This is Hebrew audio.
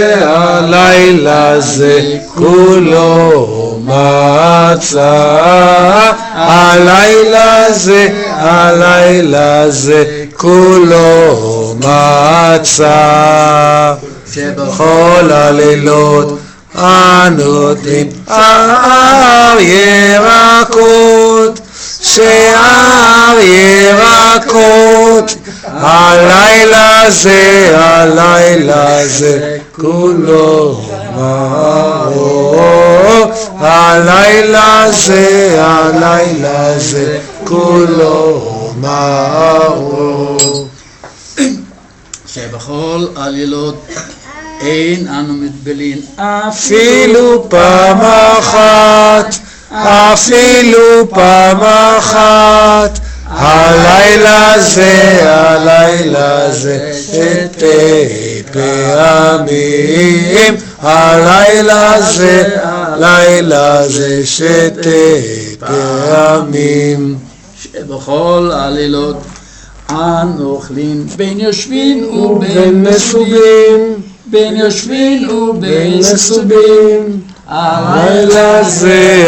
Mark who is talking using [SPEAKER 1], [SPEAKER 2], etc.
[SPEAKER 1] הלילה זה כולו מצה, הלילה זה כולו מצה, שבכל הלילות הנותנים שאר ירקות, שאר ירקות, הלילה זה כולו מאור, הלילה זה כולו מאור,
[SPEAKER 2] שבכל הלילות אין אנו מתבלין
[SPEAKER 1] אפילו פעם אחת, אפילו פעם אחת, הלילה זה שתי פעמים, הלילה זה שתי פעמים,
[SPEAKER 2] שבכל הלילות אנו אוכלים בין יושבין ובין
[SPEAKER 1] מסובים,
[SPEAKER 2] בין יושבין ובין
[SPEAKER 1] מסובים, הלילה זה